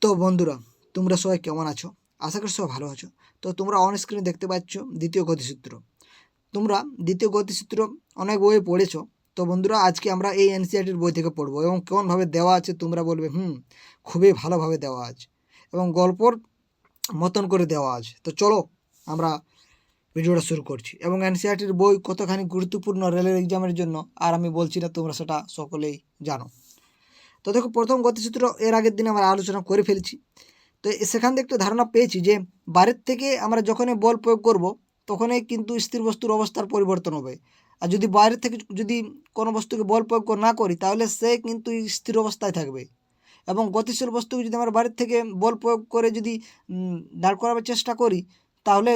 তো বন্ধুরা, তোমরা সবাই কেমন আছো? আশা করি সবাই ভালো আছো। তো তোমরা অন স্ক্রিনে দেখতে পাচ্ছ দ্বিতীয় গতিসূত্র। তোমরা দ্বিতীয় গতিসূত্র অনেক বইয়ে পড়েছো। তো বন্ধুরা, আজকে আমরা এই এনসিইআরটির বই থেকে পড়বো এবং কেমনভাবে দেওয়া আছে তোমরা বলবে খুবই ভালোভাবে দেওয়া আছে এবং গল্পর মতন করে দেওয়া আছে। তো চলো আমরা ভিডিওটা শুরু করছি। এবং এনসিইআরটির বই কতখানি গুরুত্বপূর্ণ রেলের এক্সামের জন্য আর আমি বলছি না, তোমরা সেটা সকলেই জানো। তো দেখো, প্রথম গতিসূত্র এর আগের দিন আমরা আলোচনা করে ফেলেছি। তো সেখান থেকে একটা ধারণা পেয়েছি যে বাইরের থেকে আমরা যখনই বল প্রয়োগ করব তখনই কিন্তু স্থির বস্তুর অবস্থার পরিবর্তন হবে। আর যদি বাইরের থেকে যদি কোনো বস্তুকে বল প্রয়োগ না করি তাহলে সে কিন্তু স্থির অবস্থায় থাকবে। এবং গতিশীল বস্তুকে যদি আমরা বাইরের থেকে বল প্রয়োগ করে যদি দাঁড় করাবার চেষ্টা করি তাহলে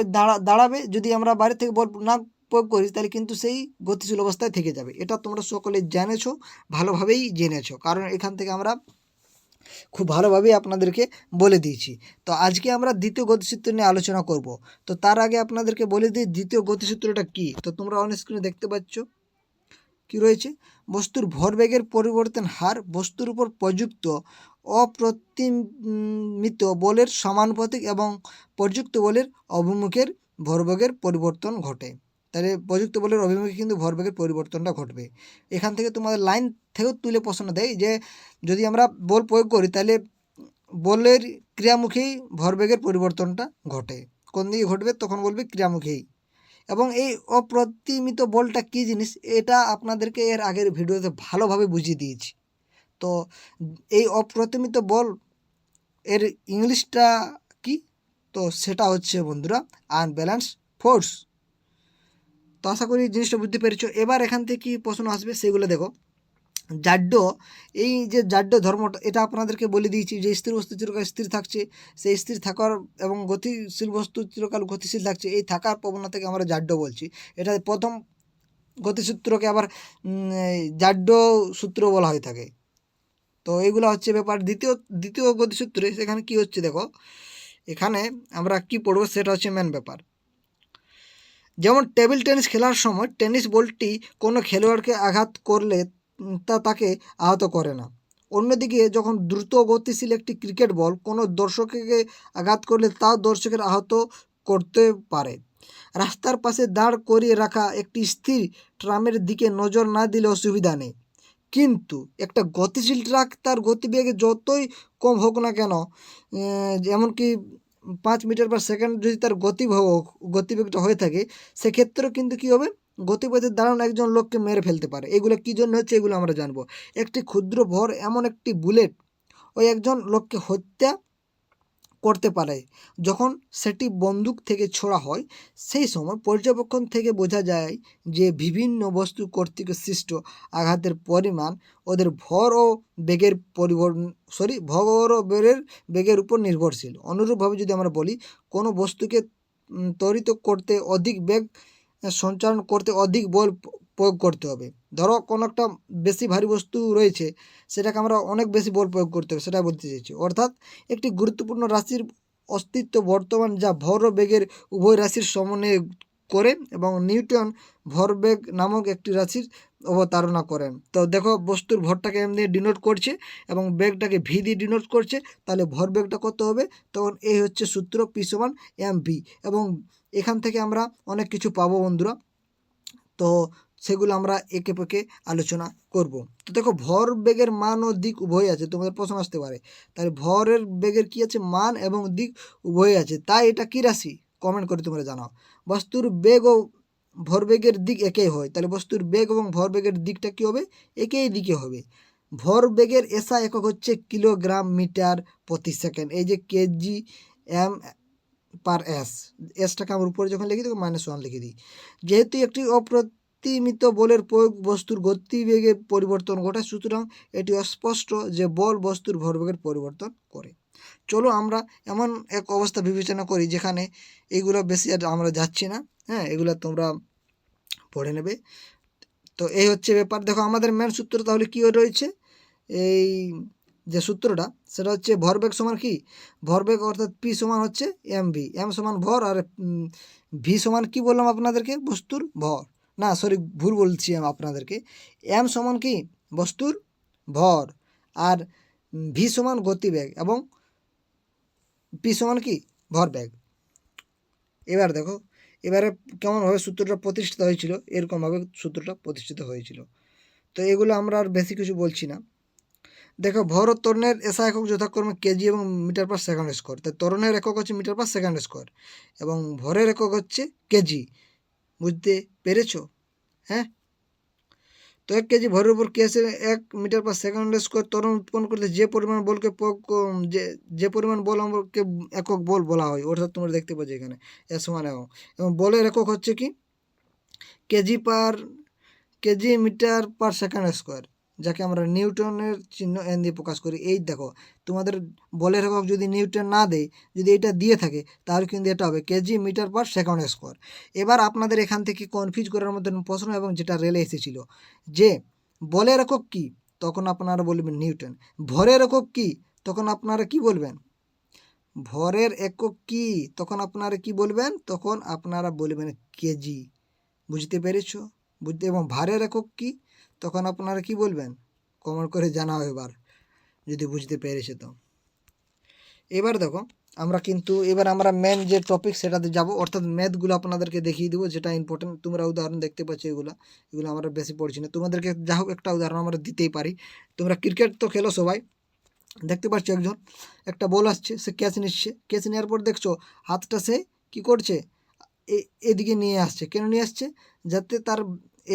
দাঁড়াবে। যদি আমরা বাইরে থেকে বল না প্রয়োগ করি তাহলে কিন্তু সেই গতিশীল অবস্থায় থেকে যাবে। এটা তোমরা সকলে জেনেছো, ভালোভাবেই জেনেছো, কারণ এখান থেকে আমরা খুব ভালোভাবেই আপনাদেরকে বলে দিয়েছি। তো আজকে আমরা দ্বিতীয় গতিসূত্র নিয়ে আলোচনা করব। তো তার আগে আপনাদেরকে বলে দিই দ্বিতীয় গতিসূত্রটা কী। তো তোমরা অন স্ক্রিনে দেখতে পাচ্ছ কি রয়েছে। বস্তুর ভরবেগের পরিবর্তন হার বস্তুর উপর প্রযুক্ত অপ্রতিমিত বলের সমানুপাতিক এবং প্রযুক্ত বলের অভিমুখের ভরবেগের পরিবর্তন ঘটে। তাহলে প্রযুক্ত বলের অভিমুখে কিন্তু ভরবেগের পরিবর্তনটা ঘটবে। এখান থেকে তোমাদের লাইন থেকেও তুলে প্রশ্ন দেয় যে যদি আমরা বল প্রয়োগ করি তাহলে বলের ক্রিয়ামুখেই ভরবেগের পরিবর্তনটা ঘটে। কোন দিকে ঘটবে? তখন বলবে ক্রিয়ামুখেই। এবং এই অপ্রতিমিত বলটা কী জিনিস এটা আপনাদেরকে এর আগের ভিডিওতে ভালোভাবে বুঝিয়ে দিয়েছি। তো এই অপ্রতিমিত বল এর ইংলিশটা কি? তো সেটা হচ্ছে বন্ধুরা আনব্যালেন্স ফোর্স। তো আশা করি জিনিসটা বুঝতে পেরেছো। এবার এখান থেকে কী প্রশ্ন আসবে সেগুলো দেখো। জাড্য, এই যে জাড্য ধর্মটা এটা আপনাদেরকে বলে দিয়েছি যে স্থির বস্তু চিরকাল স্থির থাকছে, সেই স্থির থাকার এবং গতিশীল বস্তু চিরকাল গতিশীল থাকছে, এই থাকার প্রবণতাকে আমরা জাড্য বলছি। এটা প্রথম গতিসূত্রকে আবার জাড্য সূত্র বলা হয়ে থাকে। তো এইগুলো হচ্ছে ব্যাপার। দ্বিতীয় গতিসূত্রে সেখানে কি হচ্ছে দেখো, এখানে আমরা কি পড়বো সেটা হচ্ছে মেন ব্যাপার। যেমন টেবিল টেনিস খেলার সময় টেনিস বলটি কোনো খেলোয়াড়কে আঘাত করলে তা তাকে আহত করে না। অন্যদিকে যখন দ্রুত গতিশীল একটি ক্রিকেট বল কোনো দর্শককে আঘাত করলে তাও দর্শকের আহত করতে পারে। রাস্তার পাশে দাঁড় করিয়ে রাখা একটি স্থির ট্রামের দিকে নজর না দিলে অসুবিধা নেই, কিন্তু একটা গতিশীল ট্রাক তার গতিবেগে যতই কম হোক না কেন, যেমনকি 5 মিটার পার সেকেন্ড যদি তার গতিবেগটা হয়ে থাকে, সেক্ষেত্রেও কিন্তু কী হবে, গতিপথে দাঁড়ানো একজন লোককে মেরে ফেলতে পারে। এগুলো কী জন্য হচ্ছে এগুলো আমরা জানবো। একটি ক্ষুদ্র ভর এমন একটি বুলেট ওই একজন লোককে হত্যা করতে পারে যখন সেটি বন্দুক থেকে ছোড়া হয়। সেই সময় পর্যবেক্ষণ থেকে বোঝা যায় যে বিভিন্ন বস্তু কর্তৃক সৃষ্ট আঘাতের পরিমাণ ওদের ভর ও বেগের বেগের উপর নির্ভরশীল। অনুরূপভাবে যদি আমরা বলি কোনো বস্তুকে ত্বরিত করতে অধিক বেগ সঞ্চালন করতে অধিক বল প্রয়োগ করতে হবে। ধরো কোনো একটা বেশি ভারী বস্তু রয়েছে, সেটাকে আমরা অনেক বেশি বল প্রয়োগ করতে হবে, সেটা বলতে চাইছি। অর্থাৎ একটি গুরুত্বপূর্ণ রাশির অস্তিত্ব বর্তমান যা ভর ও বেগের উভয় রাশির সমন্বয় করে এবং নিউটন ভরবেগ নামক একটি রাশির অবতারণা করেন। তো দেখো, বস্তুর ভরটাকে এম দিয়ে ডিনোট করছে এবং বেগটাকে ভি দিয়ে ডিনোট করছে, তাহলে ভরবেগটা কত হবে? তখন এই হচ্ছে সূত্র পি সমান এম ভি। এবং এখান থেকে আমরা অনেক কিছু পাবো বন্ধুরা। তো সেগুলো আমরা একে একে আলোচনা করব। তো দেখো, ভর বেগের মান ও দিক উভয় আছে, তোমাদের প্রশ্ন আসতে পারে তাহলে ভরের বেগের কি আছে? মান এবং দিক উভয় আছে, তাই এটা কি রাশি? কমেন্ট করে তোমরা জানাও। বস্তুর বেগ ও ভরবেগের দিক একই হয়, তাহলে বস্তুর বেগ এবং ভরবেগের দিকটা কি হবে? একই দিকে হবে। ভরবেগের এসআই একক হচ্ছে কিলোগ্রাম মিটার প্রতি সেকেন্ড। এই যে কেজি এম পার এসটাকে আমরা উপরে যখন লিখি তখন -1 লিখে দিই। যেহেতু একটি অপ্রতিমিত বলের প্রয়োগ বস্তুর গতিবেগে পরিবর্তন ঘটায়, সুতরাং এটি অস্পষ্ট যে বল বস্তুর ভরবেগের পরিবর্তন করে। চলো আমরা এমন এক অবস্থা বিবেচনা করি যেখানে এইগুলো বেশি আর আমরা যাচ্ছি না, এগুলো তোমরা পড়ে নেবে। তো এই হচ্ছে ব্যাপার। দেখো, আমাদের মেন সূত্র তাহলে কী রয়েছে? এই যে সূত্রটা সেটা হচ্ছে ভরবেগ সমান কি? ভরবেগ অর্থাৎ পি সমান হচ্ছে এম ভি। এম সমান ভর আর ভি সমান কি বললাম আপনাদেরকে? বস্তুর ভর। না সরি, ভুল বলছি আমি আপনাদেরকে। এম সমান কি? বস্তুর ভর। আর ভি সমান গতিবেগ এবং পি সমান কি ভরবেগ। এবার দেখো এবারে কেমনভাবে সূত্রটা প্রতিষ্ঠিত হয়েছিল, এরকমভাবে সূত্রটা প্রতিষ্ঠিত হয়েছিল। তো এগুলো আমরা আর বেশি কিছু বলছি না। দেখো ভর ও ত্বরণের এসআই একক যথাক্রমে কেজি এবং মিটার পার সেকেন্ড স্কোয়ার। তাই ত্বরণের একক হচ্ছে মিটার পার সেকেন্ড স্কোয়ার এবং ভরের একক হচ্ছে কেজি। বুঝতে পেরেছো? হ্যাঁ, তো 1 কেজি ভরের উপর কেসে 1 মিটার পার সেকেন্ড স্কোয়ার ত্বরণ উৎপন্ন করতে যে পরিমাণ বলকে যে পরিমাণ বল আমাকে একক বল বলা হয়, অর্থাৎ তোমরা দেখতে পাচ্ছ এখানে এ সমান একক, এবং বলের একক হচ্ছে কি kg metre per second square, যাকে আমরা নিউটনের চিহ্ন এন দিয়ে প্রকাশ করি। এই দেখো তোমাদের বলের একক যদি নিউটন না দেয়, যদি এটা দিয়ে থাকে তাহলে কিন্তু এটা হবে kg metre per second square. এবার আপনাদের এখান থেকে কনফিউজ করার মতন প্রশ্ন এবং যেটা রেলে এসেছিল যে বলের একক কী, তখন আপনারা বলবেন নিউটন। ভরের একক কী, তখন আপনারা কি বলবেন? ভরের একক কী, তখন আপনারা কি বলবেন? তখন আপনারা বলবেন কেজি। বুঝতে পেরেছো? এবং ভারের একক কী, তখন আপনারা কি বলবেন? কমেন্ট করে জানাও এবার যদি বুঝতে পেরেছে তো। এবার দেখো এবার আমরা মেন যে টপিক সেটাতে যাব, অর্থাৎ ম্যাথগুলো আপনাদেরকে দেখিয়ে দেবো যেটা ইম্পর্টেন্ট। তোমরা উদাহরণ দেখতে পাচ্ছ, এগুলো আমরা বেশি পড়ছি না, তোমাদেরকে যা হোক একটা উদাহরণ আমরা দিতেই পারি। তোমরা ক্রিকেট তো খেলো সবাই, দেখতে পাচ্ছ একটা বল আসছে, সে ক্যাচ নিচ্ছে, ক্যাচ নেওয়ার পর দেখছো হাতটা সে কী করছে, এদিকে নিয়ে আসছে। কেন নিয়ে আসছে? যাতে তার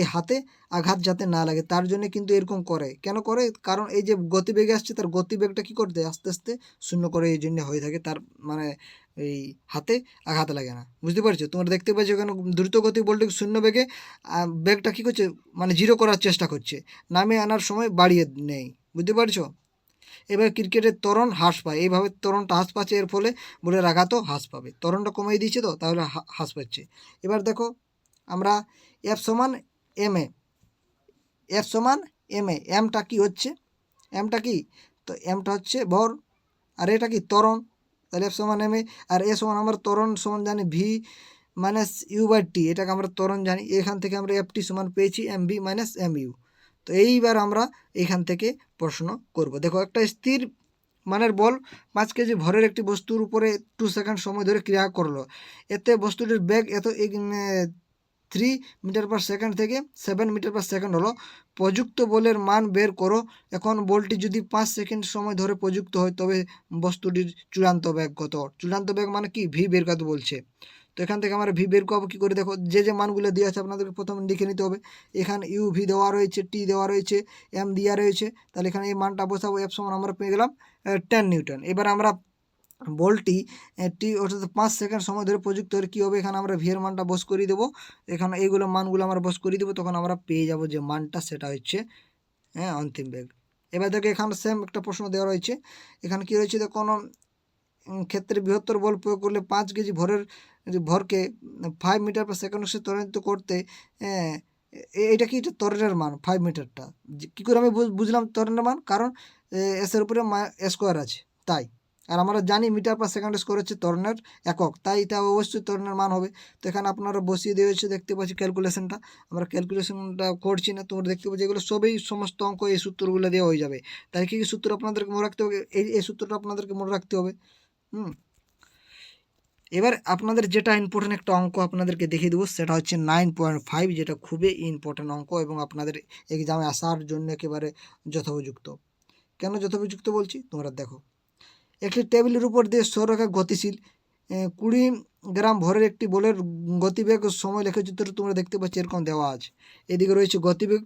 এই হাতে আঘাত যাতে না লাগে, তার জন্য কিন্তু এরকম করে। কেন করে? কারণ এই যে গতিবেগে আসছে, তার গতিবেগটা কী করতে আস্তে আস্তে শূন্য করে, এই জন্য হয়ে থাকে, তার মানে এই হাতে আঘাত লাগে না। বুঝতে পারছো? তোমরা দেখতে পাচ্ছ এখানে দ্রুত গতি বলটাকে শূন্য বেগে বেগটা কী করছে, মানে জিরো করার চেষ্টা করছে, নামিয়ে আনার সময় বাড়িয়ে নেই। বুঝতে পারছো? এবার ক্রিকেটের ত্বরণ হ্রাস পায়, এইভাবে ত্বরণটা হ্রাস পাচ্ছে, এর ফলে বলের আঘাতও হ্রাস পাবে। ত্বরণটা কমিয়ে দিয়েছে তো, তাহলে হ্রাস পাচ্ছে। এবার দেখো আমরা এফ সমান এম এ, এমটা কি হচ্ছে, এমটা কি, তো এমটা হচ্ছে ভর, আর এটা কি ত্বরণ, তাহলে এফ সমান এম এ। আর এ সমান আমরা ত্বরণ সমান জানি V minus you by T, এটাকে আমরা ত্বরণ জানি। এখান থেকে আমরা এফ টি সমান পেয়েছি M V minus M U. তো এইবার আমরা এখান থেকে প্রশ্ন করব। দেখো একটা স্থির মানের বল 5 কেজি ভরের একটি বস্তুর উপরে 2 সেকেন্ড সময় ধরে ক্রিয়া করলো, এতে বস্তুটির বেগ 3 মিটার পার সেকেন্ড থেকে 7 মিটার পার সেকেন্ড হলো। প্রযুক্ত বলের মান বের করো। এখন বলটি যদি 5 সেকেন্ড সময় ধরে প্রযুক্ত হয় তবে বস্তুটির চূড়ান্ত বেগ কত? চূড়ান্ত বেগ মানে কি, ভি বের করতে বলছে। তো এখান থেকে আমরা ভি বের করবো কী করে? দেখো যে মানগুলো দেওয়া আছে আপনাদেরকে প্রথমে লিখে নিতে হবে। এখানে ইউ ভি দেওয়া রয়েছে, টি দেওয়া রয়েছে, এম দেওয়া রয়েছে, তাহলে এখানে এই মানটা বসাবো। এফ সমান আমরা পেয়ে গেলাম 10 নিউটন। এবার আমরা বলটি টি অর্থাৎ 5 সেকেন্ড সময় ধরে প্রযুক্ত হলে কী হবে, এখানে আমরা ভি এর মানটা বস করিয়ে দেবো, এখানে এইগুলো মানগুলো আমরা বস করিয়ে দেবো, তখন আমরা পেয়ে যাব যে মানটা, সেটা হচ্ছে অন্তিম বেগ। এবার দেখো এখানে সেম একটা প্রশ্ন দেওয়া রয়েছে, এখানে কী রয়েছে, কোনো ক্ষেত্রে বৃহত্তর বল প্রয়োগ করলে 5 কেজি ভরকে 5 মিটার পার সেকেন্ড ত্বরান্বিত করতে, এটা কি, এটা ত্বরণের মান 5 মিটারটা কী করে আমি বুঝলাম ত্বরণের মান? কারণ এসের উপরে স্কোয়ার আছে তাই, আর আমরা জানি মিটার পার সেকেন্ড স্কোয়ার হচ্ছে ত্বরণের একক, তাই এটা অবশ্যই ত্বরণের মান হবে। তো এখানে আপনারা বসিয়ে দিয়েছে, দেখতে পাচ্ছি ক্যালকুলেশনটা, আমরা ক্যালকুলেশনটা করছি না, তোমরা দেখতে পাচ্ছি এগুলো সবই সমস্ত অঙ্ক এই সূত্রগুলো দেওয়া হয়ে যাবে। তাই কী সূত্র আপনাদেরকে মনে রাখতে হবে, এই সূত্রটা আপনাদেরকে মনে রাখতে হবে। এবার আপনাদের যেটা ইম্পর্টেন্ট একটা অঙ্ক আপনাদেরকে দেখিয়ে দেবো, সেটা হচ্ছে 9.5, যেটা খুবই ইম্পর্টেন্ট অঙ্ক এবং আপনাদের এক্সামে আসার জন্য একেবারে যথোপযুক্ত। কেন যথোপযুক্ত বলছি, তোমরা দেখো একটি টেবিলের উপর দিয়ে সৌররেখা গতিশীল 20 গ্রাম ভরের একটি বলের গতিবেগ সময় লেখচিত্র তোমরা দেখতে পাচ্ছ এরকম দেওয়া আছে। এদিকে রয়েছে গতিবেগ,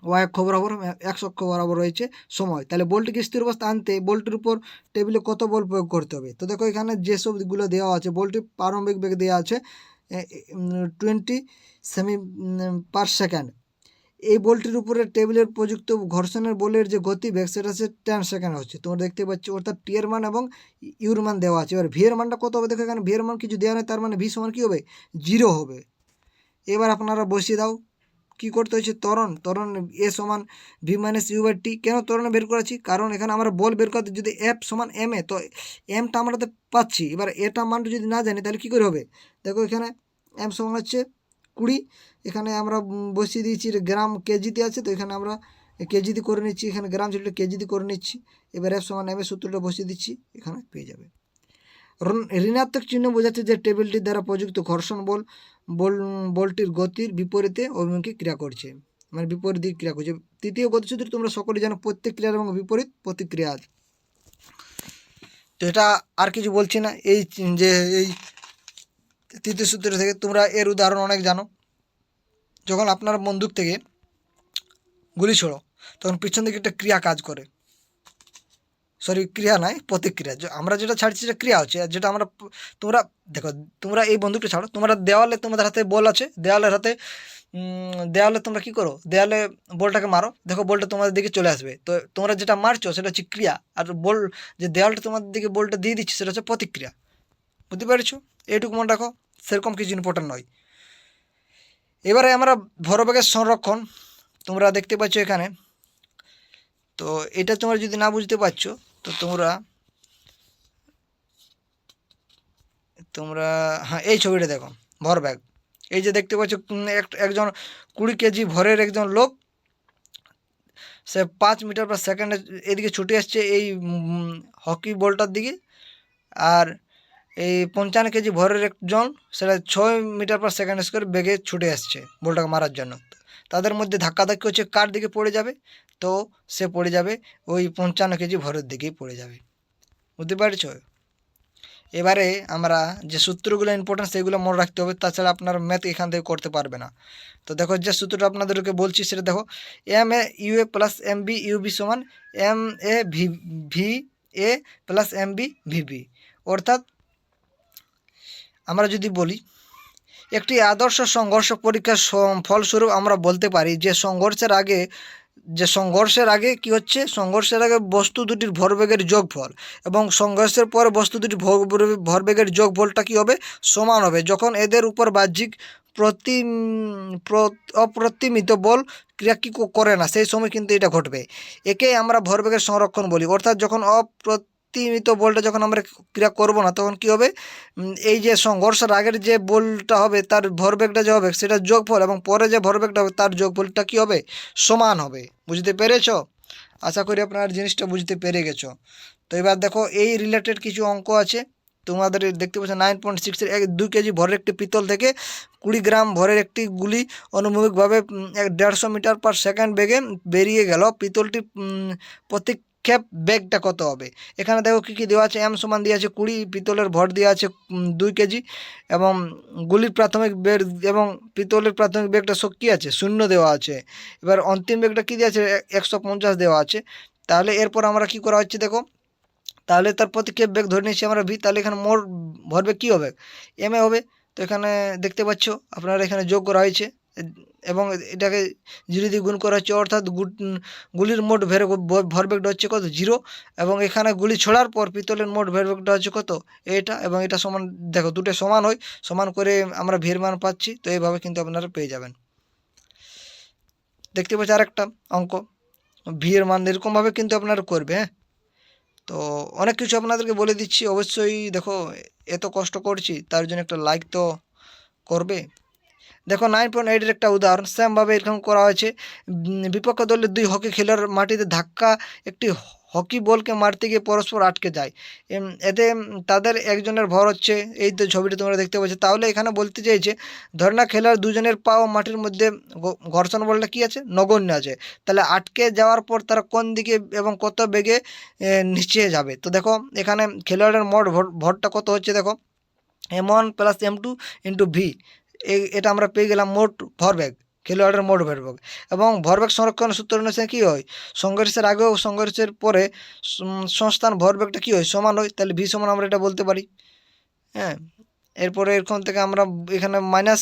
ওয়াই অক্ষ বরাবর, এক্স অক্ষ বরাবর রয়েছে সময়। তাহলে বলটিকে স্থির অবস্থা আনতে বলটির উপর টেবিলে কত বল প্রয়োগ করতে হবে? তো দেখো এখানে যেসবগুলো দেওয়া আছে, বলটি প্রারম্ভিক বেগ দেওয়া আছে 20 সেমি পার সেকেন্ড। এই বলটির উপরে টেবিলের প্রযুক্ত ঘর্ষণের বলের যে গতিবেগ সেটা হচ্ছে 10 সেকেন্ড হচ্ছে, তোমরা দেখতে পাচ্ছ, অর্থাৎ টি এর মান এবং ইউর মান দেওয়া আছে। এবার ভি এর মানটা কত হবে? দেখো এখানে ভি এর মান কিছু দেওয়া নেই, তার মানে ভি সমান কী হবে, 0 হবে। এবার আপনারা বসিয়ে দাও, কী করতে হয়েছে, ত্বরণ এ সমান V minus you by T. কেন ত্বরণে বের করেছি? কারণ এখানে আমরা বল বের করতে, যদি এফ সমান এম এ, তো এমটা আমরা তো পাচ্ছি, এবার এটা মানটা যদি না জানি তাহলে কী করে হবে? দেখো এখানে এম সমান হচ্ছে 20, এখানে আমরা বসিয়ে দিয়েছি গ্রাম কেজিতে আছে, তো এখানে আমরা কেজিতে করে নিচ্ছি, এখানে গ্রাম ছিল কেজিতে করে নিচ্ছি। এবার এফ সমান এম এর সূত্রটা বসিয়ে দিচ্ছি, এখানে পেয়ে যাবে। ঋণাত্মক চিহ্ন বোঝাচ্ছে যে টেবিলটির দ্বারা প্রযুক্ত ঘর্ষণ বলটির গতির বিপরীতে অভিমুখী ক্রিয়া করছে, মানে বিপরীত দিকে ক্রিয়া করছে। তৃতীয় গতিসূত্র তোমরা সকলে জানো, প্রত্যেক ক্রিয়ার এবং বিপরীত প্রতিক্রিয়া আছে। তো এটা আর কিছু বলছি না, এই যে এই তৃতীয় সূত্র থেকে তোমরা এর উদাহরণ অনেক জানো। যখন আপনার বন্দুক থেকে গুলি ছোড়ো তখন পিছন দিকে একটা ক্রিয়া কাজ করে, সরি ক্রিয়া নয় প্রতিক্রিয়া। আমরা যেটা ছাড়ছি সেটা ক্রিয়া হচ্ছে, আর যেটা আমরা তোমরা দেখো, তোমরা এই বন্দুকটা ছাড়ো, তোমরা দেওয়ালে, তোমাদের হাতে বল আছে, দেওয়ালে তোমরা কী করো, দেওয়ালে বলটাকে মারো, দেখো বলটা তোমাদের দিকে চলে আসবে। তো তোমরা যেটা মারছো সেটা হচ্ছে ক্রিয়া, আর বল যে দেওয়ালটা তোমাদের দিকে বলটা দিয়ে দিচ্ছে সেটা হচ্ছে প্রতিক্রিয়া। বুঝতে পেরেছো? এইটুকু মনে রাখো, সেরকম কিছু ইম্পর্টেন্ট নয়। এবারে আমরা ভরবেগের সংরক্ষণ তোমরা দেখতে পাচ্ছ এখানে। তো এটা তোমরা যদি না বুঝতে পারছো তো তোমরা হ্যাঁ এই ছবিটা দেখো, ভরবেগ। এই যে দেখতে পাচ্ছ একজন 20 কেজি ভরের একজন লোক, সে 5 মিটার পার সেকেন্ডে এদিকে ছুটে আসছে এই হকি বলটার দিকে, আর এই 55 কেজি ভরের একজন সেটা 6 মিটার পার সেকেন্ড করে বেগে ছুটে আসছে বলটাকে মারার জন্য। তাদের মধ্যে ধাক্কাধাক্কি হচ্ছে, কার দিকে পড়ে যাবে, তো সে পড়ে যাবে ওই 55 কেজি ভরের দিকেই পড়ে যাবে। বুঝতে পারছো? এবারে আমরা যে সূত্রগুলো ইম্পর্টেন্ট সেগুলো মনে রাখতে হবে, তাছাড়া আপনার ম্যাথ এখান থেকে করতে পারবে না। তো দেখো যে সূত্রটা আপনাদেরকে বলছি সেটা দেখো, M A U A plus M B U B সমান M A V A plus M B VB. অর্থাৎ আমরা যদি বলি একটি আদর্শ সংঘর্ষ পরীক্ষার ফলস্বরূপ আমরা বলতে পারি যে সংঘর্ষের আগে কি হচ্ছে, সংঘর্ষের আগে বস্তু দুটির ভরবেগের যোগফল এবং সংঘর্ষের পরে বস্তু দুটির ভরবেগের যোগফলটা কী হবে, সমান হবে যখন এদের উপর বাহ্যিক অপ্রতিমিত বল ক্রিয়া কী করে না, সেই সময় কিন্তু এটা ঘটবে। একে আমরা ভরবেগের সংরক্ষণ বলি। অর্থাৎ যখন অপ্রতিমিত বলটা যখন আমরা ক্রিয়া করব না তখন কি হবে, এই যে সংঘর্ষের আগের যে বলটা হবে তার ভরবেগটা যে হবে সেটা যোগফল, এবং পরে যে ভরবেগটা হবে তার যোগফলটা কি হবে, সমান হবে। বুঝতে পেরেছো? আশা করি আপনার জিনিসটা বুঝতে পেরে গেছো। তো এবার দেখো এই রিলেটেড কিছু অঙ্ক আছে তোমাদের, দেখতে পাচ্ছ 9.6 এর 2 কেজি ভরের একটি পিতল থেকে 20 গ্রাম ভরের একটি গুলি অনুভূমিকভাবে 150 মিটার পার সেকেন্ড বেগে বেরিয়ে গেল, পিতলটি প্রতিক্ষেপ বেগটা কত হবে? এখানে দেখো কী কী দেওয়া আছে, এম সমান দেওয়া আছে 20, পিতলের ভর দেওয়া আছে 2 কেজি, এবং গুলির প্রাথমিক বেগ এবং পিতলের প্রাথমিক বেগটা কী আছে, 0 দেওয়া আছে। এবার অন্তিম বেগটা কী দেওয়া আছে, 150 দেওয়া আছে। তাহলে এরপর আমরা কি করা হচ্ছে দেখো, তাহলে তার প্রতিক্ষেপ বেগ ধরে নিয়েছি আমরা ভি, তাহলে এখানে মোট ভরবেগ কী হবে, এম এ হবে। তো এখানে দেখতে পাচ্ছ আপনারা এখানে যোগ করা হয়েছে এবং এটাকে 0 দিয়ে গুণ করা হচ্ছে, অর্থাৎ গুলির মোট ভরবেগটা হচ্ছে কত, 0। এবং এখানে গুলি ছোড়ার পর পিতলের মোট ভরবেগটা হচ্ছে কত, এটা, এবং এটা সমান, দেখো দুটো সমান হয়, সমান করে আমরা ভির মান পাচ্ছি। তো এইভাবে কিন্তু আপনারা পেয়ে যাবেন। দেখতে পাচ্ছি আরেকটা অঙ্ক, ভি এর মান এরকমভাবে কিন্তু আপনারা করবে। হ্যাঁ, তো অনেক কিছু আপনাদেরকে বলে দিচ্ছি, অবশ্যই দেখো এত কষ্ট করছি তার জন্য একটা লাইক তো করবে। দেখো 9.8 একটা উদাহরণ, সেমভাবে এরকম করা হয়েছে। বিপক্ষ দলের 2 হকি খেলোয়াড় মাটিতে ধাক্কা একটি হকি বলকে মারতে গিয়ে পরস্পর আটকে যায়। এতে তাদের একজনের ভর হচ্ছে, এই তো ছবিটা তোমরা দেখতে পাচ্ছ। তাহলে এখানে বলতে চাইছে ধরে না খেলোয়াড় দুজনের পা ও মাটির মধ্যে ঘর্ষণ বলটা কী আছে, নগণ্য আছে। তাহলে আটকে যাওয়ার পর তারা কোন দিকে এবং কত বেগে নিচে যাবে। তো দেখো এখানে খেলোয়াড়ের মোট ভরটা কত হচ্ছে, দেখো M1 plus M2 into V, এটা আমরা পেয়ে গেলাম মোট ভরবেগ, খেলোয়াড়ের মোট ভরবেগ। এবং ভরবেগ সংরক্ষণের সূত্র অনুসারে কী হয়, সংঘর্ষের আগে ও সংঘর্ষের পরে সংস্থান ভরবেগটা কী হয়, সমান হয়। তাহলে ভি সমান আমরা এটা বলতে পারি। হ্যাঁ, এরপরে এরকম থেকে আমরা এখানে মাইনাস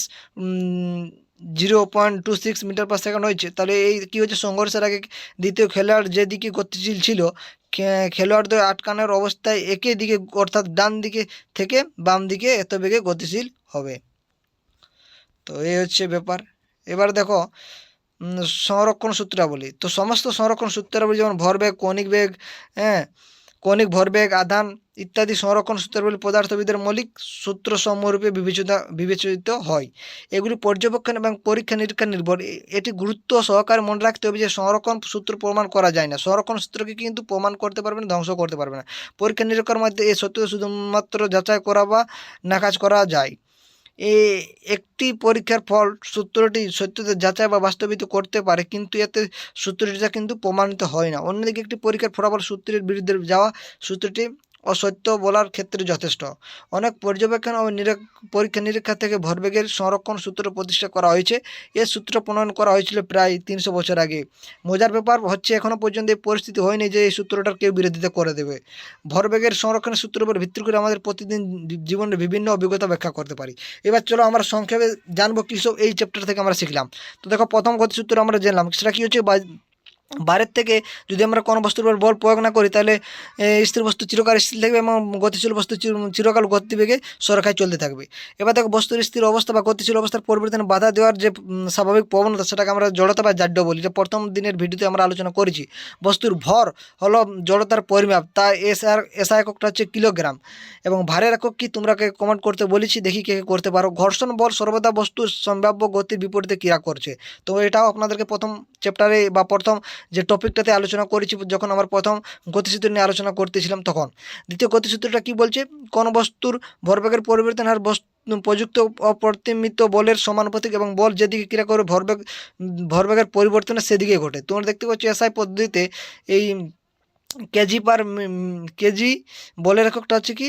0.26 মিটার পার সেকেন্ড হয়েছে। তাহলে এই কী হচ্ছে, সংঘর্ষের আগে দ্বিতীয় খেলোয়াড় যেদিকে গতিশীল ছিল, খেলোয়াড়দের আটকানোর অবস্থায় একই দিকে অর্থাৎ ডান দিকে থেকে বাম দিকে এত বেগে গতিশীল হবে। তো এই হচ্ছে ব্যাপার। এবার দেখো সংরক্ষণ সূত্রাবলী। তো সমস্ত সংরক্ষণ সূত্রাবলী যেমন ভরবেগ, কৌণিক বেগ, হ্যাঁ, কৌণিক ভরবেগ, আধান ইত্যাদি সংরক্ষণ সূত্রাবলী পদার্থবিদের মৌলিক সূত্রসমূহরূপে বিবেচিত হয়। এগুলি পর্যবেক্ষণ এবং পরীক্ষা নিরীক্ষা নির্ভর। এটি গুরুত্ব সহকারে মনে রাখতে হবে যে সংরক্ষণ সূত্র প্রমাণ করা যায় না, সংরক্ষণ সূত্রকে কিন্তু প্রমাণ করতে পারবে না, ধ্বংস করতে পারবে না। পরীক্ষা নিরীক্ষার মধ্যে এই সত্য শুধুমাত্র যাচাই করা বা নাকচ করা যায়। একটি পরীক্ষার ফল সূত্রটি সত্যতা যাচাই বা বাস্তবিত করতে পারে, কিন্তু এতে সূত্রটিটা কিন্তু প্রমাণিত হয় না। অন্যদিকে একটি পরীক্ষার ফলাফল সূত্রের বিরুদ্ধে যাওয়া সূত্রটি অসত্য বলার ক্ষেত্রে যথেষ্ট। অনেক পর্যবেক্ষণ ও পরীক্ষা নিরীক্ষা থেকে ভরবেগের সংরক্ষণ সূত্র প্রতিষ্ঠা করা হয়েছে। এ সূত্র প্রণয়ন করা হয়েছিল প্রায় 300 বছর আগে। মজার ব্যাপার হচ্ছে এখনও পর্যন্ত এই পরিস্থিতি হয়নি যে এই সূত্রটার কেউ বিরোধিতা করে দেবে। ভরবেগের সংরক্ষণের সূত্রের উপর ভিত্তি করে আমাদের প্রতিদিন জীবনের বিভিন্ন অভিজ্ঞতা ব্যাখ্যা করতে পারি। এবার চলো আমরা সংক্ষেপে জানবো কীসব এই চ্যাপ্টার থেকে আমরা শিখলাম। তো দেখো, প্রথম গতিসূত্র আমরা জানলাম, সেটা কী হচ্ছে, বাইরের থেকে যদি আমরা কোনো বস্তুর উপর বল প্রয়োগ না করি তাহলে স্থির বস্তু চিরকাল স্থির থাকবে এবং গতিশীল বস্তু চিরকাল গতিবেগে সরকায় চলতে থাকবে। এবার দেখো, বস্তুর স্থির অবস্থা বা গতিশীল অবস্থার পরিবর্তনে বাধা দেওয়ার যে স্বাভাবিক প্রবণতা, সেটাকে আমরা জড়তা বা জাড্য বলি। যে প্রথম দিনের ভিডিওতে আমরা আলোচনা করেছি। বস্তুর ভর হলো জড়তার পরিমাপ, তাই এসআই এককটা হচ্ছে কিলোগ্রাম। এবং ভারের একক কি তোমরা কমেন্ট করতে বলেছি, দেখি কে করতে পারো। ঘর্ষণ বল সর্বদা বস্তুর সম্ভাব্য গতির বিপরীতে ক্রিয়া করছে। তো এটাও আপনাদেরকে প্রথম চ্যাপ্টারে বা প্রথম যে টপিকটাতে আলোচনা করেছি, যখন আমার প্রথম গতিসূত্র নিয়ে আলোচনা করতেছিলাম তখন। দ্বিতীয় গতিসূত্রটা কি বলছে, কোন বস্তুর ভরবেগের পরিবর্তন হার প্রযুক্ত অপ্রতিমিত বলের সমানুপাতিক এবং বল যেদিকে ক্রিয়া করে ভরবেগের পরিবর্তনে সেদিকে ঘটে। তোমরা দেখতে পাচ্ছ এসআই পদ্ধতিতে এই কেজি বলের এককটা হচ্ছে কি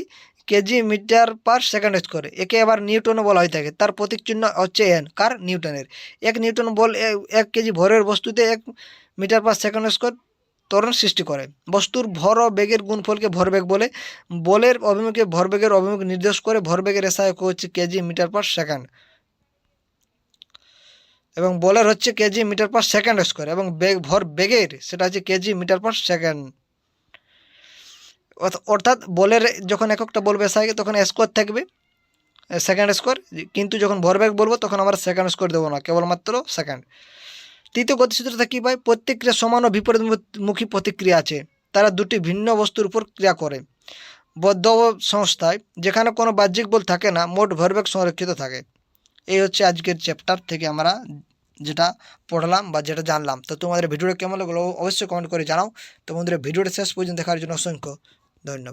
kg metre per second square. একে আবার নিউটনও বলা হয়ে থাকে। তার প্রতীক চিহ্ন হচ্ছে এন, কার, নিউটনের। 1 নিউটন বল 1 কেজি ভরের বস্তুতে 1 মিটার পার সেকেন্ড স্কোয়ার ত্বরণ সৃষ্টি করে। বস্তুর ভর ও বেগের গুণফলকে ভরবেগ বলে। বলের অভিমুখে ভরবেগের অভিমুখ নির্দেশ করে। ভরবেগের এসআই একক হচ্ছে কেজি মিটার পার সেকেন্ড এবং বলের হচ্ছে kg metre per second square এবং ভরবেগের সেটা হচ্ছে কেজি মিটার পার সেকেন্ড। অর্থাৎ বলের যখন এককটা বলবে এসআই তখন স্কোয়ার থাকবে, সেকেন্ড স্কোয়ার, কিন্তু যখন ভরবেগ বলবো তখন আমরা সেকেন্ড স্কোয়ার দেবো না, কেবলমাত্র সেকেন্ড। তৃতীয় গতিসূত্রটা কী পাই, প্রত্যেক সমান ও বিপরীতমুখী প্রতিক্রিয়া আছে, তারা দুটি ভিন্ন বস্তুর উপর ক্রিয়া করে। বদ্ধ সংস্থায় যেখানে কোনো বাহ্যিক বল থাকে না, মোট ভরবেগ সংরক্ষিত থাকে। এই হচ্ছে আজকের চ্যাপ্টার থেকে আমরা যেটা পড়লাম বা যেটা জানলাম। তো তোমাদের ভিডিওটা কেমন লাগলো অবশ্যই কমেন্ট করে জানাও। তো বন্ধুরা, ভিডিওটা শেষ পর্যন্ত দেখার জন্য অসংখ্য ধন্যবাদ।